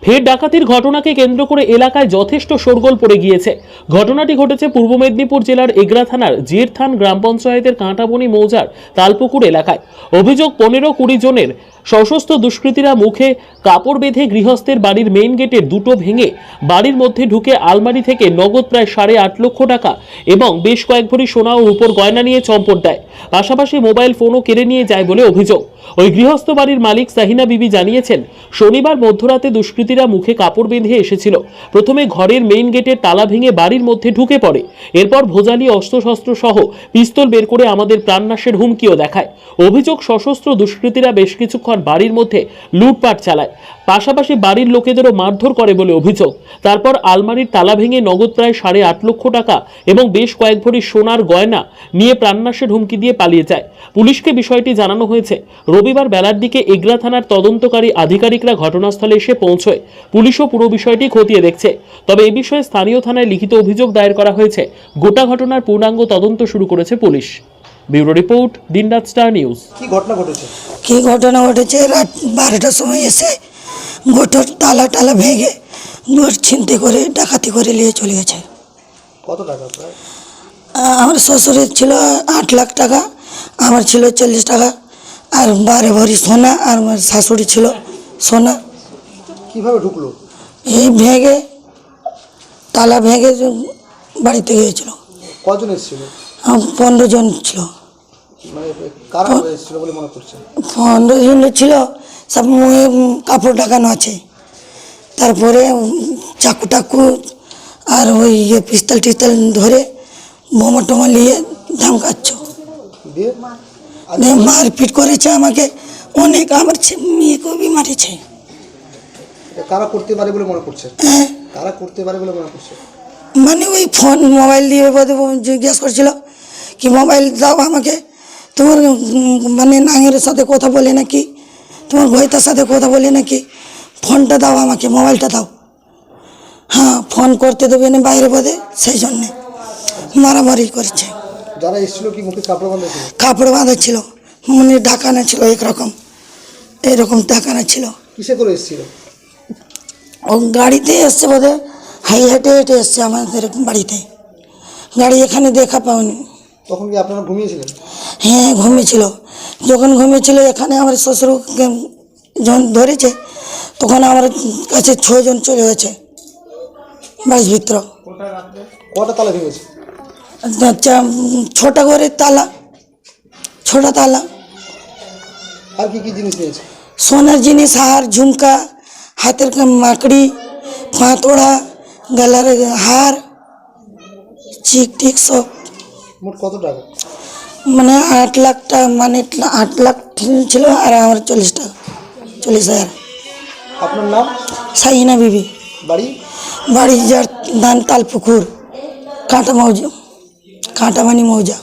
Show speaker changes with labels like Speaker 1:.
Speaker 1: ফের ডাকাতির ঘটনাকে কেন্দ্র করে এলাকায় যথেষ্ট শোরগোল পড়ে গিয়েছে। ঘটনাটি ঘটেছে পূর্ব মেদিনীপুর জেলার এগরা থানার জিরথান গ্রাম পঞ্চায়েতের কাঁটাবনি মৌজার তালপুকুর এলাকায়। অভিযোগ 15-20 জনের সশস্ত্র দুষ্কৃতীরা মুখে কাপড় বেঁধে গৃহস্থের বাড়ির মেইন গেটের দুটো ভেঙে বাড়ির মধ্যে ঢুকে আলমারি থেকে নগদ প্রায় 8.5 লক্ষ টাকা এবং বেশ কয়েক ভরি সোনা ও রূপোর গয়না নিয়ে চম্পট দেয়। পাশাপাশি মোবাইল ফোনও কেড়ে নিয়ে যায় বলে অভিযোগ। ওই গৃহস্থ বাড়ির মালিক সাহিনা বিবি জানিয়েছেন, শনিবার মধ্যরাতে দুষ্কৃতীরা মুখে কাপড় বেঁধে এসেছিল। প্রথমে ঘরের মেইন গেটের তালা ভেঙে বাড়ির মধ্যে ঢুকে পড়ে। এরপর ভোজালি অস্ত্রশস্ত্র সহ পিস্তল বের করে আমাদের প্রাণনাশের হুমকিও দেখায়। অভিযোগ, সশস্ত্র দুষ্কৃতীরা বেশ কিছুক্ষণ বাড়ির মধ্যে লুটপাট চালায়, পাশাপাশি বাড়ির লোকেদেরও মারধর করে বলে অভিযোগ। তারপর আলমারির তালা ভেঙে নগদ প্রায় 8.5 লক্ষ টাকা এবং বেশ কয়েক ভরি সোনার গয়না নিয়ে প্রাণনাশের হুমকি দিয়ে পালিয়ে যায়। পুলিশকে বিষয়টি জানানো হয়েছে। রবিবার বেলার দিকে এগরা থানার তদন্তকারী আধিকারিকরা ঘটনাস্থলে এসে পৌঁছয়। পুলিশও পুরো বিষয়টি খতিয়ে দেখছে। তবে এ বিষয়ে স্থানীয় থানায় লিখিত অভিযোগ দায়ের করা হয়েছে। গোটা ঘটনার পূর্ণাঙ্গ তদন্ত শুরু করেছে পুলিশ। ব্যুরো রিপোর্ট, দিনরাত স্টার নিউজ।
Speaker 2: কি ঘটনা ঘটেছে?
Speaker 3: রাত 12টার সময় এসে গোটার তালা ভেঙে ঘর ছিনতে করে ডাকাতি করে নিয়ে চলে গেছে।
Speaker 2: কত টাকা প্রায়?
Speaker 3: আমার শ্বশুরের ছিল 8 লাখ টাকা, আমার ছিল 40 টাকা, আর 12 ভরি সোনা, আর আমার শাশুড়ি ছিল সোনা।
Speaker 2: কিভাবে ঢুকলো?
Speaker 3: এই ভেঙে তালা ভেঙে বাড়িতে গিয়েছিল।
Speaker 2: কজন এসেছিল?
Speaker 3: 15 জন ছিল।
Speaker 2: মানে কারা এসেছিল বলে মনে করছে?
Speaker 3: 15 জন ছিল, সব মুখে কাপড় ঢাকানো আছে। তারপরে চাকু টাকু আর ওই পিস্তল টিস্তল ধরে বোমা টোমা নিয়ে ধমকাচ্ছ,
Speaker 2: দিয়ে
Speaker 3: মারপিট করেছে আমাকে অনেক। আমার মেয়েকেও বি মারিছে।
Speaker 2: এটা কারা করতে পারে বলে মনে করছে?
Speaker 3: হ্যাঁ,
Speaker 2: কারা করতে পারে বলে মনে করছে?
Speaker 3: মানে ওই ফোন মোবাইল দিয়ে জিজ্ঞেস করছিল কি মোবাইল দাও আমাকে, তোমার মানে নাঙের সাথে কথা বলে নাকি, তোমার ভয়তার সাথে কথা বলে নাকি, ফোনটা দাও আমাকে, মোবাইলটা দাও। হ্যাঁ, ফোন করতে দেবে না বাইরে বোধে, সেই জন্যে মারামারি করেছে।
Speaker 2: যারা এসেছিল কি মুখে কাপড় বাঁধা ছিল?
Speaker 3: কাপড় বাঁধা ছিল, মানে ঢাকানা ছিল, এরকম ঢাকানা ছিল।
Speaker 2: কিসে করে এসেছিল?
Speaker 3: ও গাড়িতে এসছে বোধহয়, হেঁটে এসছে আমাদের বাড়িতে। গাড়ি এখানে দেখা পাওনি।
Speaker 2: তখন কি আপনারা ঘুমিয়েছিলেন?
Speaker 3: হ্যাঁ, ঘুমিয়েছিল। যখন ঘুমিয়েছিল এখানে আমার শ্বশুরকে যখন ধরেছে তখন আমার কাছে 6 জন চলে গেছে বাড়ির ভিতর।
Speaker 2: কটা তালা ভেঙেছে?
Speaker 3: ছোটা ঘরের তালা, ছোটা তালা।
Speaker 2: আর কি কি জিনিস নিয়েছে?
Speaker 3: সোনার জিনিস, হার, ঝুমকা, হাতের মাকড়ি, পাতোড়া, গলার হার, চিক টিক সব।
Speaker 2: মোট কত টাকা?
Speaker 3: মানে 8 লাখ টাকা, মানে 8 লাখ ছিল, আর আমার 40,000।
Speaker 2: আপনার নাম?
Speaker 3: সাহিনা বিবি।
Speaker 2: বাড়ি?
Speaker 3: বাড়ি যার ধান তালপুকুর, কাঁটাবানি মৌজা।